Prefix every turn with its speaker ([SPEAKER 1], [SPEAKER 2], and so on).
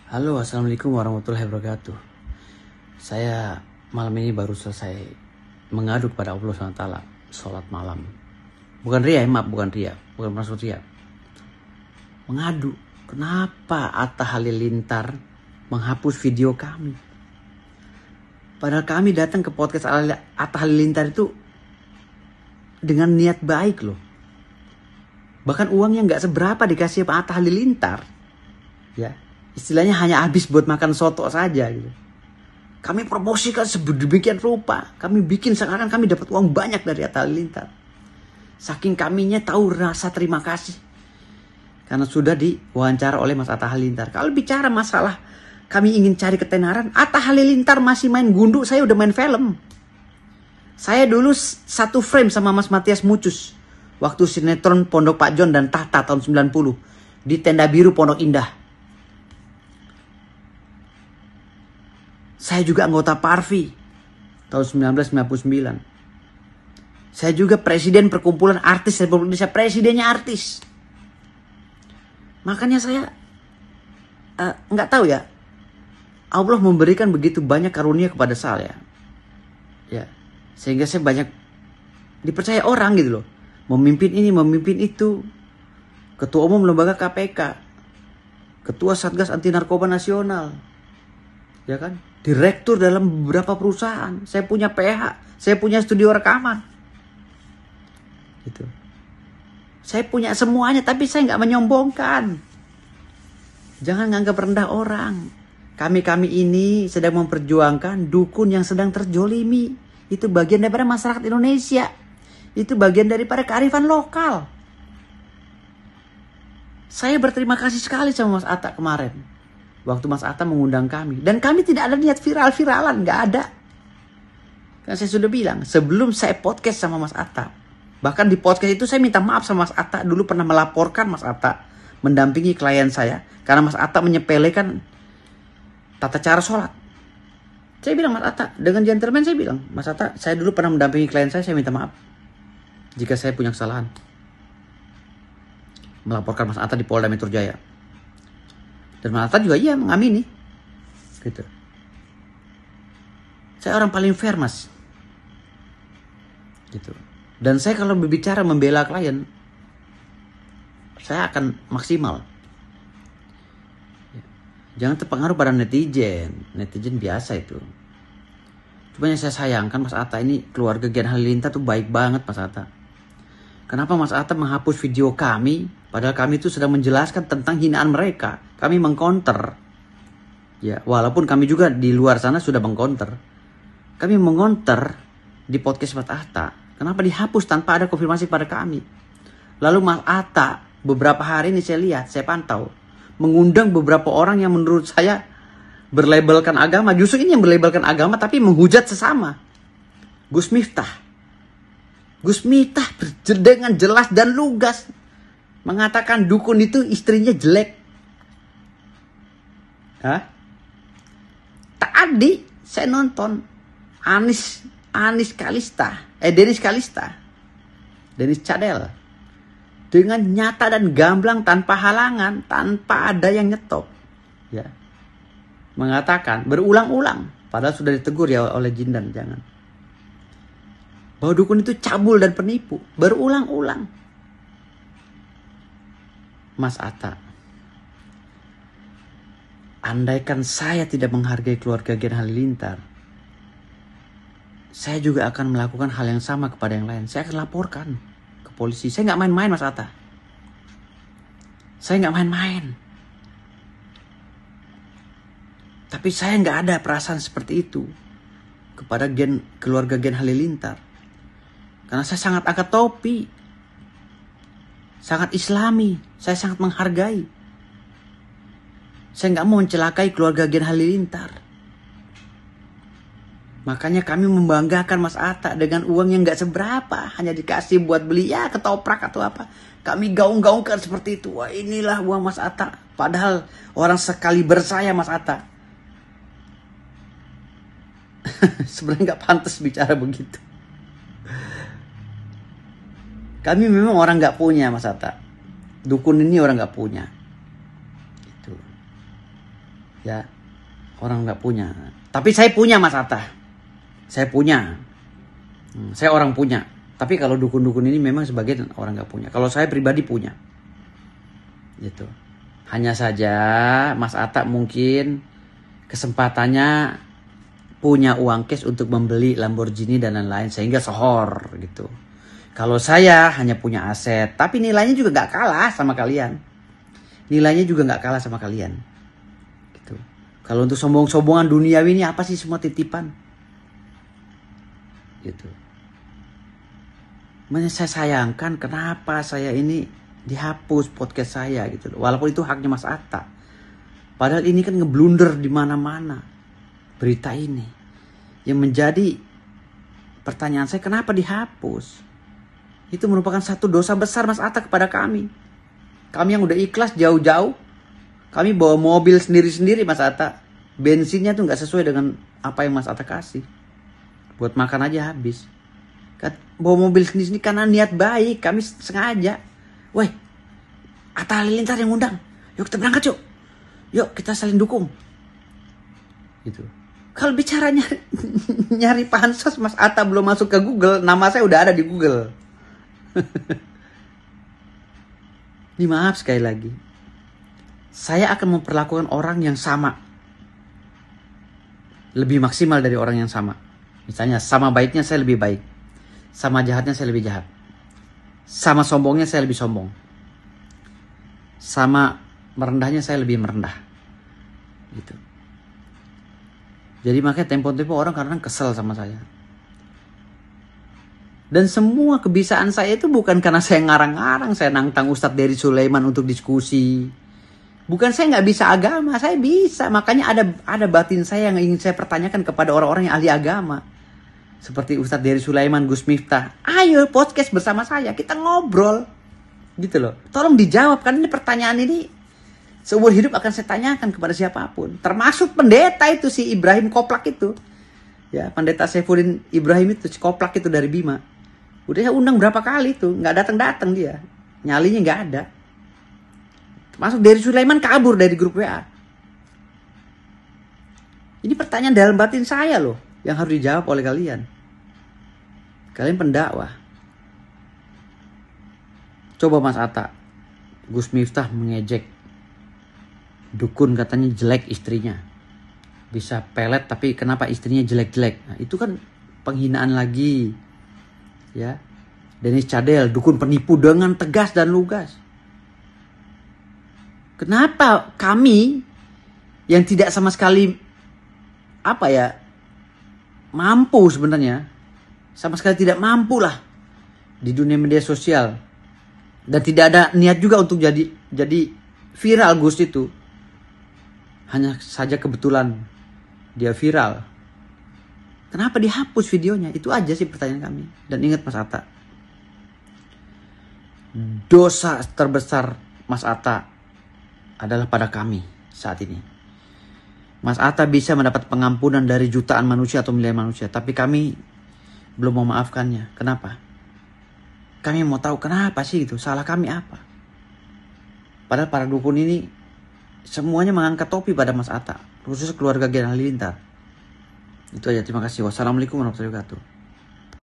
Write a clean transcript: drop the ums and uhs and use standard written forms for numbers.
[SPEAKER 1] Halo, assalamualaikum warahmatullahi wabarakatuh. Saya malam ini baru selesai mengadu kepada Allah SWT, sholat malam. Bukan ria, maaf, bukan maksud ria. Mengadu, kenapa Atta Halilintar menghapus video kami? Padahal kami datang ke podcast Atta Halilintar itu dengan niat baik loh. Bahkan uangnya nggak seberapa dikasih Pak Atta Halilintar, ya. Istilahnya hanya habis buat makan soto saja gitu. Kami promosikan sedemikian rupa. Kami bikin sekarang kami dapat uang banyak dari Atta Halilintar. Saking kaminya tahu rasa terima kasih. Karena sudah diwawancara oleh Mas Atta Halilintar. Kalau bicara masalah kami ingin cari ketenaran, Atta Halilintar masih main gundu, saya udah main film. Saya dulu satu frame sama Mas Matias Mucus. Waktu sinetron Pondok Pak John dan Tahta tahun 90. Di Tenda Biru Pondok Indah. Saya juga anggota Parvi tahun 1999. Saya juga presiden Perkumpulan Artis Republik Indonesia, presidennya artis. Makanya saya nggak tahu ya, Allah memberikan begitu banyak karunia kepada saya, ya, sehingga saya banyak dipercaya orang gitu loh, memimpin ini, memimpin itu, ketua umum lembaga KPK, ketua Satgas Anti Narkoba Nasional, ya kan, direktur dalam beberapa perusahaan. Saya punya PH, saya punya studio rekaman. Gitu. Saya punya semuanya, tapi saya nggak menyombongkan. Jangan nganggap rendah orang. Kami ini sedang memperjuangkan dukun yang sedang terjolimi. Itu bagian daripada masyarakat Indonesia. Itu bagian daripada kearifan lokal. Saya berterima kasih sekali sama Mas Atta kemarin. Waktu Mas Atta mengundang kami. Dan kami tidak ada niat viral-viralan. Nggak ada. Kan saya sudah bilang. Sebelum saya podcast sama Mas Atta. Bahkan di podcast itu saya minta maaf sama Mas Atta. Dulu pernah melaporkan Mas Atta mendampingi klien saya. Karena Mas Atta menyepelekan tata cara sholat. Saya bilang Mas Atta. Dengan gentleman saya bilang. Mas Atta, saya dulu pernah mendampingi klien saya minta maaf. Jika saya punya kesalahan. Melaporkan Mas Atta di Polda Metro Jaya. Dan Mas Atta juga iya mengamini. Gitu. Saya orang paling fair, Mas. Gitu. Dan saya kalau berbicara membela klien, saya akan maksimal. Jangan terpengaruh pada netizen. Netizen biasa itu. Cuma yang saya sayangkan Mas Atta ini, keluarga Gen Halilintar tuh baik banget Mas Atta. Kenapa Mas Atta menghapus video kami? Padahal kami itu sedang menjelaskan tentang hinaan mereka. Kami mengcounter. Ya, walaupun kami juga di luar sana sudah mengcounter. Kami mengcounter di podcast Mas Atta. Kenapa dihapus tanpa ada konfirmasi pada kami? Lalu Mas Atta beberapa hari ini saya lihat, saya pantau. Mengundang beberapa orang yang menurut saya berlabelkan agama. Justru ini yang berlabelkan agama tapi menghujat sesama. Gus Miftah dengan jelas dan lugas mengatakan dukun itu istrinya jelek. Hah? Tadi saya nonton Denis Cadel dengan nyata dan gamblang tanpa halangan, tanpa ada yang nyetop, ya, mengatakan berulang-ulang, padahal sudah ditegur ya oleh Jindan, jangan, bahwa dukun itu cabul dan penipu, berulang-ulang. Mas Atta, andaikan saya tidak menghargai keluarga Gen Halilintar, saya juga akan melakukan hal yang sama kepada yang lain. Saya akan laporkan ke polisi. Saya nggak main-main Mas Atta. Saya nggak main-main. Tapi saya nggak ada perasaan seperti itu kepada keluarga Gen Halilintar. Karena saya sangat angkat topi. Sangat islami. Saya sangat menghargai. Saya nggak mau mencelakai keluarga Gen Halilintar. Makanya kami membanggakan Mas Atta dengan uang yang nggak seberapa. Hanya dikasih buat beli ya ketoprak atau apa. Kami gaung-gaungkan seperti itu. Wah, inilah uang Mas Atta. Padahal orang sekali bersaya Mas Atta. Sebenarnya nggak pantas bicara begitu. Kami memang orang nggak punya Mas Atta. Dukun ini orang nggak punya. Itu. Ya, orang nggak punya. Tapi saya punya Mas Atta. Saya punya. Saya orang punya. Tapi kalau dukun-dukun ini memang sebagian orang nggak punya. Kalau saya pribadi punya. Gitu. Hanya saja Mas Atta mungkin kesempatannya punya uang cash untuk membeli Lamborghini dan lain-lain sehingga sohor gitu. Kalau saya hanya punya aset, tapi nilainya juga nggak kalah sama kalian. Nilainya juga nggak kalah sama kalian. Gitu. Kalau untuk sombong-sombongan duniawi ini apa sih, semua titipan. Gitu. Makanya saya sayangkan kenapa saya ini dihapus podcast saya gitu loh. Walaupun itu haknya Mas Atta. Padahal ini kan ngeblunder di mana-mana berita ini. Yang menjadi pertanyaan saya, kenapa dihapus? Itu merupakan satu dosa besar Mas Atta kepada kami. Kami yang udah ikhlas jauh-jauh. Kami bawa mobil sendiri-sendiri Mas Atta. Bensinnya tuh gak sesuai dengan apa yang Mas Atta kasih. Buat makan aja habis. Bawa mobil sendiri-sendiri karena niat baik. Kami sengaja. Woi, Atta Halilintar yang undang. Yuk kita berangkat yuk. Yuk kita saling dukung. Gitu. Kalau bicara nyari pansos, Mas Atta belum masuk ke Google. Nama saya udah ada di Google. Ini maaf sekali lagi. Saya akan memperlakukan orang yang sama. Lebih maksimal dari orang yang sama. Misalnya sama baiknya saya lebih baik. Sama jahatnya saya lebih jahat. Sama sombongnya saya lebih sombong. Sama merendahnya saya lebih merendah. Gitu. Jadi makanya tempo-tempo orang kadang kesel sama saya. Dan semua kebisaan saya itu bukan karena saya ngarang-ngarang. Saya nantang Ustadz Dery Sulaiman untuk diskusi. Bukan saya nggak bisa agama, saya bisa. Makanya ada batin saya yang ingin saya pertanyakan kepada orang-orang yang ahli agama. Seperti Ustadz Dery Sulaiman, Gus Miftah. Ayo podcast bersama saya, kita ngobrol. Gitu loh. Tolong dijawab, karena ini pertanyaan ini seumur hidup akan saya tanyakan kepada siapapun. Termasuk pendeta itu, si Ibrahim Koplak itu. Ya, pendeta Saifuddin Ibrahim itu, si Koplak itu dari Bima. Udah saya undang berapa kali tuh, nggak datang-datang dia. Nyalinya nggak ada. Termasuk Dery Sulaiman kabur dari grup WA. Ini pertanyaan dalam batin saya loh, yang harus dijawab oleh kalian. Kalian pendakwah. Coba Mas Atta, Gus Miftah mengejek. Dukun katanya jelek istrinya. Bisa pelet tapi kenapa istrinya jelek-jelek. Nah, itu kan penghinaan lagi. Ya, Denis Cadel, dukun penipu dengan tegas dan lugas. Kenapa kami yang tidak sama sekali mampu sebenarnya, sama sekali tidak mampu lah di dunia media sosial, dan tidak ada niat juga untuk jadi viral Gus itu. Hanya saja kebetulan dia viral. Kenapa dihapus videonya? Itu aja sih pertanyaan kami. Dan ingat Mas Atta, dosa terbesar Mas Atta adalah pada kami saat ini. Mas Atta bisa mendapat pengampunan dari jutaan manusia atau miliar manusia, tapi kami belum memaafkannya. Kenapa? Kami mau tahu kenapa sih itu, salah kami apa? Padahal para dukun ini semuanya mengangkat topi pada Mas Atta, khusus keluarga Gen Halilintar. Itu aja, terima kasih. Wassalamualaikum warahmatullahi wabarakatuh.